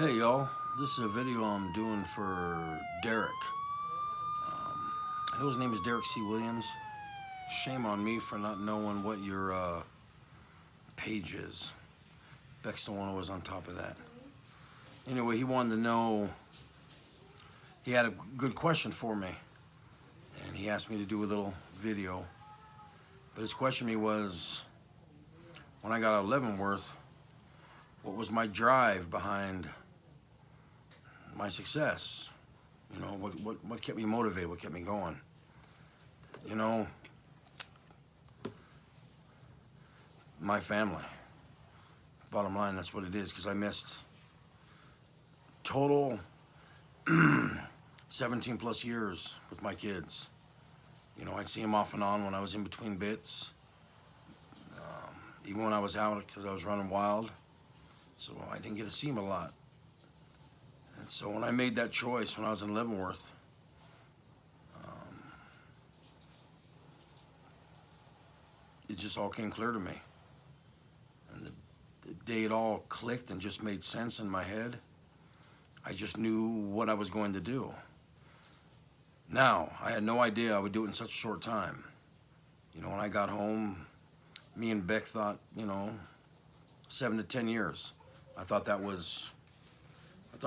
Hey y'all, this is a video I'm doing for Derek. I know his name is Derek C. Williams. Shame on me for not knowing what your page is. Beck's the one who was on top of that. Anyway, he wanted to know, he had a good question for me. And he asked me to do a little video. But his question to me was, when I got out of Leavenworth, what was my drive behind my success? You know, what kept me motivated, what kept me going? You know, my family. Bottom line, that's what it is, because I missed total 17 plus years with my kids. You know, I'd see them off and on when I was in between bits. Even when I was out, because I was running wild. So I didn't get to see them a lot. And so when I made that choice when I was in Leavenworth, it just all came clear to me. And the day it all clicked and just made sense in my head, I just knew what I was going to do. Now, I had no idea I would do it in such a short time. You know, when I got home, me and Beck thought, 7 to 10 years. I thought that was, it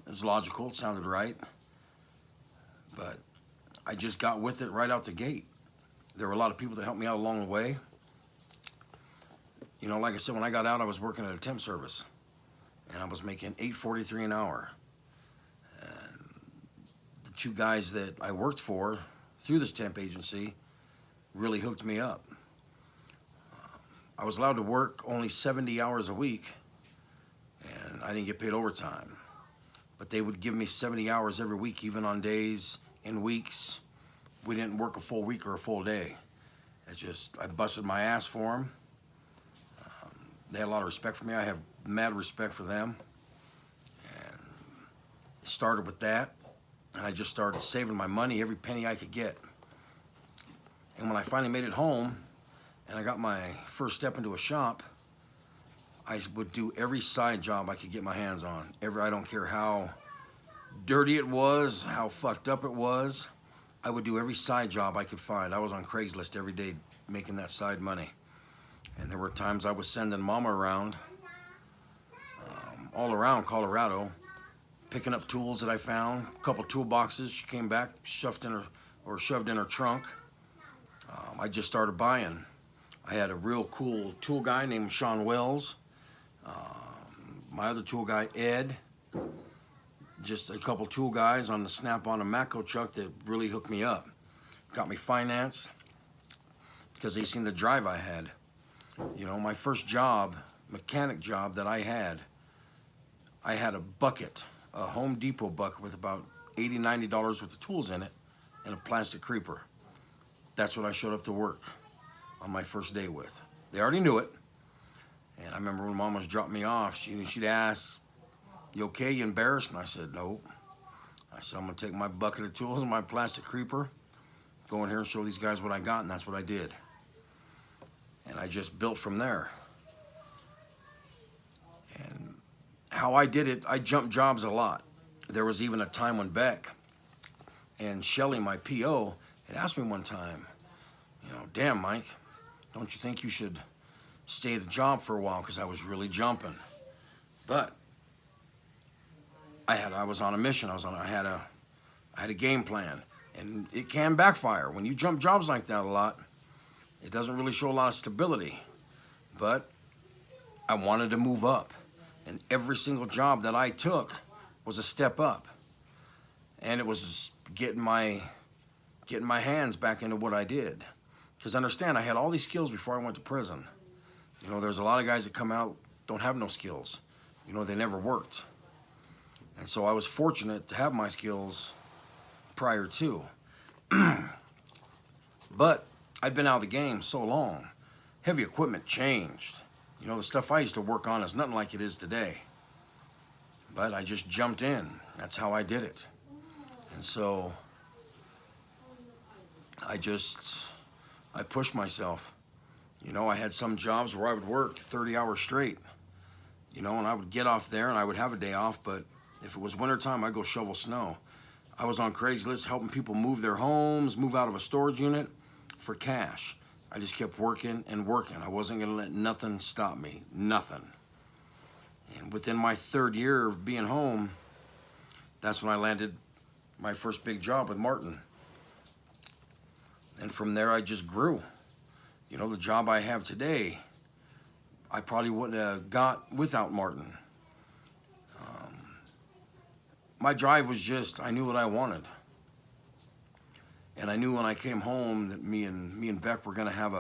was logical, it sounded right. But I just got with it right out the gate. There were a lot of people that helped me out along the way. You know, like I said, when I got out, I was working at a temp service. And I was making $8.43 an hour. And the two guys that I worked for through this temp agency really hooked me up. I was allowed to work only 70 hours a week, and I didn't get paid overtime. But they would give me 70 hours every week, even on days and weeks we didn't work a full week or a full day. It's just, I busted my ass for them. They had a lot of respect for me. I have mad respect for them. And it started with that, and I just started saving my money, every penny I could get. And when I finally made it home, and I got my first step into a shop, I would do every side job I could get my hands on. I don't care how dirty it was, how fucked up it was, I would do every side job I could find. I was on Craigslist every day making that side money. And there were times I was sending Mama around, all around Colorado, picking up tools that I found, a couple toolboxes. She came back, shoved in her trunk. I just started buying. I had a real cool tool guy named Sean Wells. My other tool guy, Ed. Just a couple tool guys on the Snap-on and Matco truck that really hooked me up. Got me financed because they seen the drive I had. You know, my first job, mechanic job that I had a bucket, a Home Depot bucket with about $80, $90 worth of tools in it and a plastic creeper. That's what I showed up to work on my first day with. They already knew it. And I remember when Mom was dropping me off, she'd ask, "You okay, you embarrassed?" And I said, "Nope." I said, "I'm gonna take my bucket of tools and my plastic creeper, go in here and show these guys what I got," and that's what I did. And I just built from there. And how I did it, I jumped jobs a lot. There was even a time when Beck and Shelly, my PO, had asked me one time, "Damn, Mike, don't you think you should stay at a job for a while?" Because I was really jumping. But I was on a mission. I had a game plan, and it can backfire when you jump jobs like that a lot. It doesn't really show a lot of stability. But I wanted to move up, and every single job that I took was a step up, and it was getting my hands back into what I did. Because understand, I had all these skills before I went to prison. There's a lot of guys that come out, don't have no skills. They never worked. And so I was fortunate to have my skills prior to. But I'd been out of the game so long. Heavy equipment changed. The stuff I used to work on is nothing like it is today. But I just jumped in. That's how I did it. And so I pushed myself. I had some jobs where I would work 30 hours straight. you know, and I would get off there and I would have a day off, but if it was wintertime, I'd go shovel snow. I was on Craigslist helping people move their homes, move out of a storage unit for cash. I just kept working and working. I wasn't gonna let nothing stop me, nothing. And within my 3rd year of being home, that's when I landed my first big job with Martin. And from there, I just grew. You know, the job I have today, I probably wouldn't have got without Martin. My drive was just, I knew what I wanted. And I knew when I came home that me and Beck were gonna have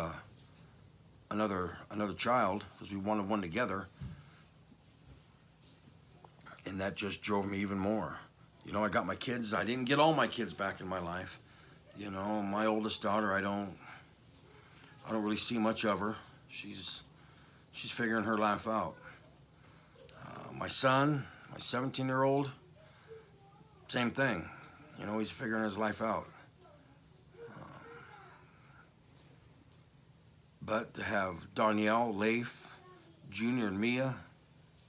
another child, because we wanted one together. And that just drove me even more. You know, I got my kids. I didn't get all my kids back in my life. You know, my oldest daughter, I don't really see much of her. She's figuring her life out. My son, my 17-year-old, same thing. You know, he's figuring his life out. But to have Danielle, Leif, Junior, and Mia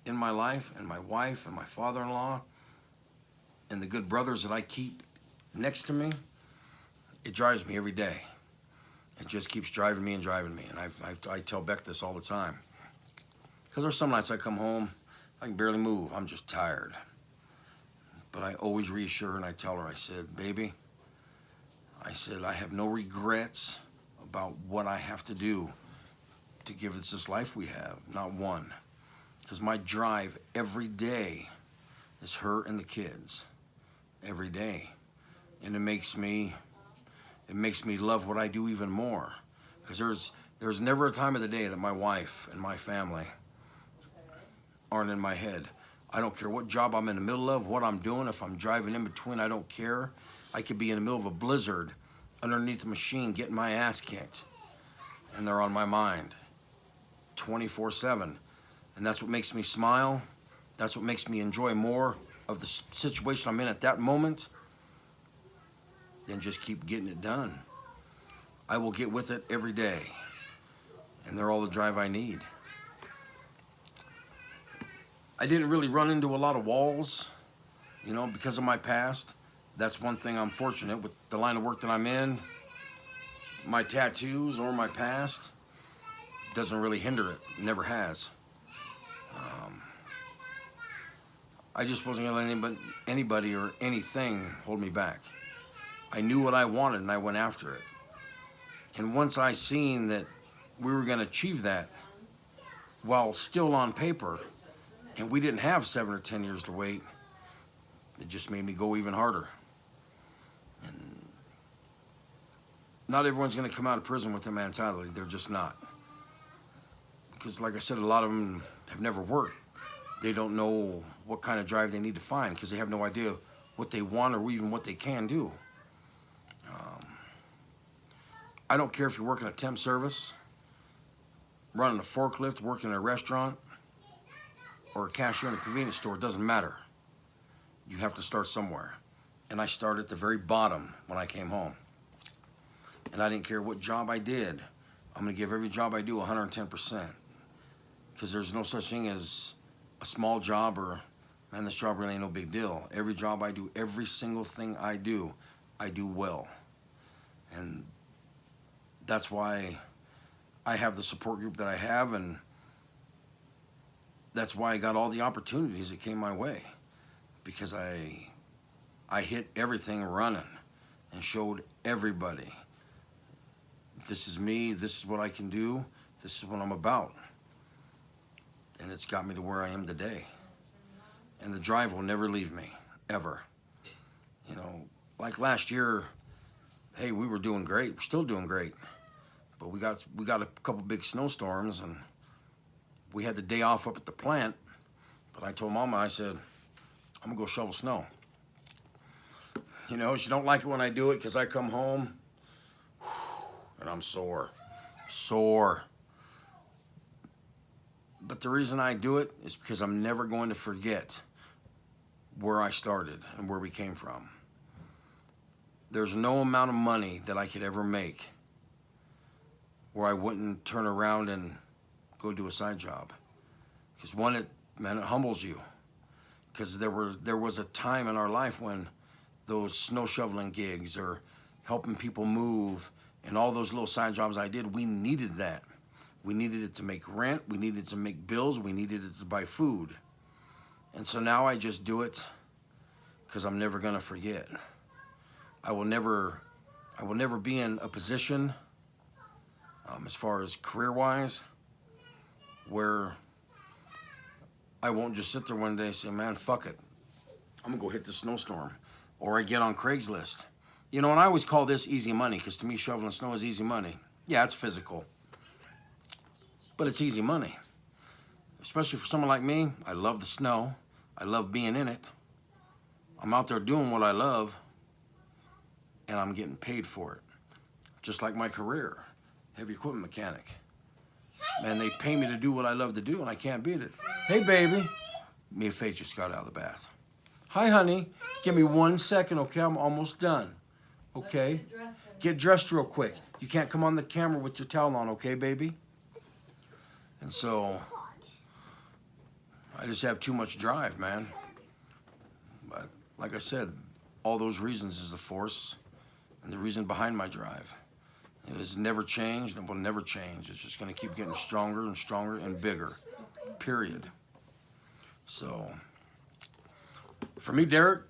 in my life, and my wife, and my father-in-law, and the good brothers that I keep next to me, it drives me every day. It just keeps driving me and driving me. And I tell Beck this all the time. Because there's some nights I come home, I can barely move. I'm just tired. But I always reassure her and I tell her, I said, baby, I said, I have no regrets about what I have to do to give us this life we have. Not one. Because my drive every day is her and the kids. Every day. And it makes me love what I do even more. Because there's never a time of the day that my wife and my family aren't in my head. I don't care what job I'm in the middle of, what I'm doing. If I'm driving in between, I don't care. I could be in the middle of a blizzard underneath a machine getting my ass kicked. And they're on my mind 24/7. And that's what makes me smile. That's what makes me enjoy more of the situation I'm in at that moment than just keep getting it done. I will get with it every day. And they're all the drive I need. I didn't really run into a lot of walls, you know, because of my past. That's one thing I'm fortunate with the line of work that I'm in. My tattoos or my past doesn't really hinder it. Never has. I just wasn't gonna let anybody or anything hold me back. I knew what I wanted and I went after it. And once I seen that we were gonna achieve that while still on paper, and we didn't have 7 or 10 years to wait, it just made me go even harder. And not everyone's gonna come out of prison with that mentality. They're just not. Because like I said, a lot of them have never worked. They don't know what kind of drive they need to find because they have no idea what they want or even what they can do. I don't care if you're working a temp service, running a forklift, working in a restaurant, or a cashier in a convenience store. It doesn't matter. You have to start somewhere. And I started at the very bottom when I came home. And I didn't care what job I did. I'm gonna give every job I do 110%. Because there's no such thing as a small job or, man, this job really ain't no big deal. Every job I do, every single thing I do well. And that's why I have the support group that I have, and that's why I got all the opportunities that came my way. Because I hit everything running and showed everybody, this is me, this is what I can do, this is what I'm about. And it's got me to where I am today. And the drive will never leave me, ever. You know, like last year, hey, we were doing great, we're still doing great. But we got a couple big snowstorms and we had the day off up at the plant. But I told Mama, I said, I'm gonna go shovel snow. You know, she don't like it when I do it because I come home and I'm sore. But the reason I do it is because I'm never going to forget where I started and where we came from. There's no amount of money that I could ever make where I wouldn't turn around and go do a side job. Because one, it man, it humbles you. Because there was a time in our life when those snow shoveling gigs or helping people move and all those little side jobs I did, we needed that. We needed it to make rent, we needed it to make bills, we needed it to buy food. And so now I just do it because I'm never gonna forget. I will never be in a position, as far as career-wise, where I won't just sit there one day and say, man, fuck it. I'm gonna go hit the snowstorm. Or I get on Craigslist. You know, and I always call this easy money, because to me, shoveling snow is easy money. Yeah, it's physical, but it's easy money. Especially for someone like me, I love the snow. I love being in it. I'm out there doing what I love, and I'm getting paid for it. Just like my career, heavy equipment mechanic. Man, they pay me to do what I love to do, and I can't beat it. Hey, baby. Me and Faith just got out of the bath. Hi, honey. Give me 1 second, okay? I'm almost done. Okay? Get dressed real quick. You can't come on the camera with your towel on, okay, baby? And so, I just have too much drive, man. But like I said, all those reasons is the force and the reason behind my drive. It has never changed and will never change. It's just gonna keep getting stronger and stronger and bigger, period. So, for me, Derek,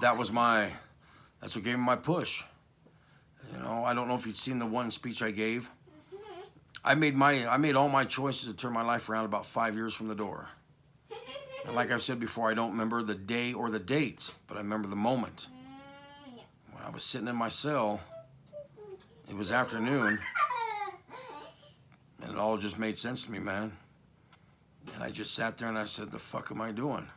that's what gave me my push. You know, I don't know if you'd seen the one speech I gave. I made all my choices to turn my life around about 5 years from the door. And like I've said before, I don't remember the day or the dates, but I remember the moment. When I was sitting in my cell, it was afternoon, and it all just made sense to me, man. And I just sat there and I said, the fuck am I doing?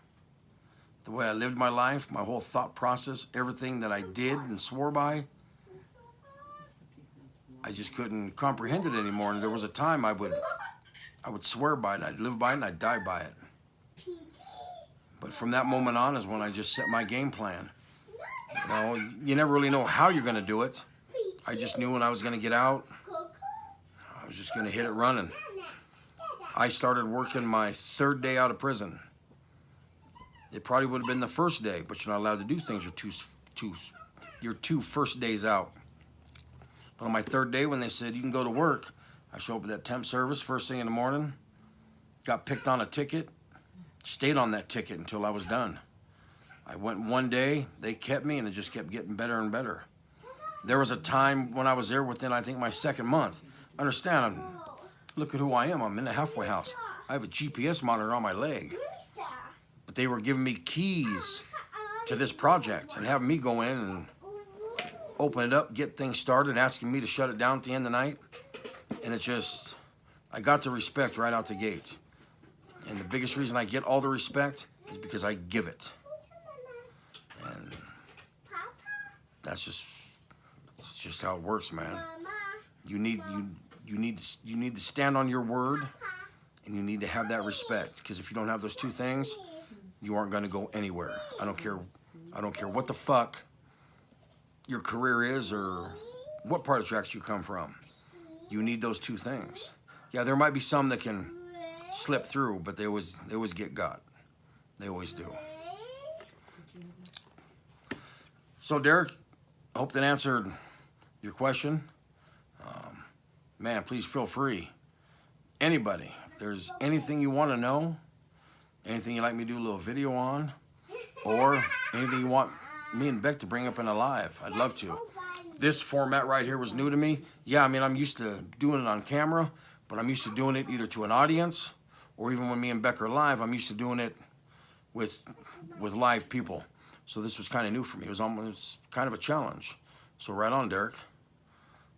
The way I lived my life, my whole thought process, everything that I did and swore by, I just couldn't comprehend it anymore. And there was a time I would swear by it, I'd live by it, and I'd die by it. But from that moment on is when I just set my game plan. You know, you never really know how you're gonna do it. I just knew when I was gonna get out, I was just gonna hit it running. I started working my 3rd day out of prison. It probably would have been the 1st day, but you're not allowed to do things your 2 first days out. But on my 3rd day, when they said you can go to work, I showed up at that temp service first thing in the morning, got picked on a ticket, stayed on that ticket until I was done. I went 1 day, they kept me, and it just kept getting better and better. There was a time when I was there within, I think, my 2nd month. Understand, look at who I am. I'm in a halfway house. I have a GPS monitor on my leg. But they were giving me keys to this project and having me go in and open it up, get things started, asking me to shut it down at the end of the night. And it just, I got the respect right out the gate. And the biggest reason I get all the respect is because I give it. And that's just how it works, man. You need to stand on your word, and you need to have that respect. Because if you don't have those 2 things, you aren't going to go anywhere. I don't care what the fuck your career is or what part of tracks you come from. You need those 2 things. Yeah, there might be some that can slip through, but they always get got. They always do. So, Derek, I hope that answered your question. Man, please feel free. Anybody, if there's anything you want to know, anything you'd like me to do a little video on, or anything you want me and Beck to bring up in a live, I'd love to. This format right here was new to me. Yeah, I mean, I'm used to doing it on camera, but I'm used to doing it either to an audience, or even when me and Beck are live, I'm used to doing it with live people. So this was kind of new for me. It was kind of a challenge. So right on, Derek.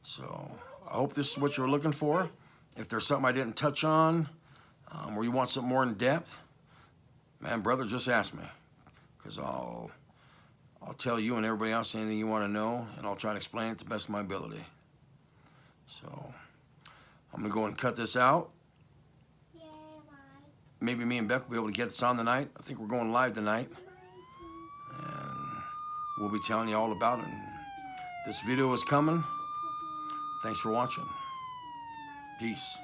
So I hope this is what you were looking for. If there's something I didn't touch on, or you want something more in depth, man, brother, just ask me, because I'll tell you and everybody else anything you want to know, and I'll try to explain it to the best of my ability. So I'm gonna go and cut this out. Maybe me and Beck will be able to get this on tonight. I think we're going live tonight, and we'll be telling you all about it. This video is coming. Thanks for watching. Peace.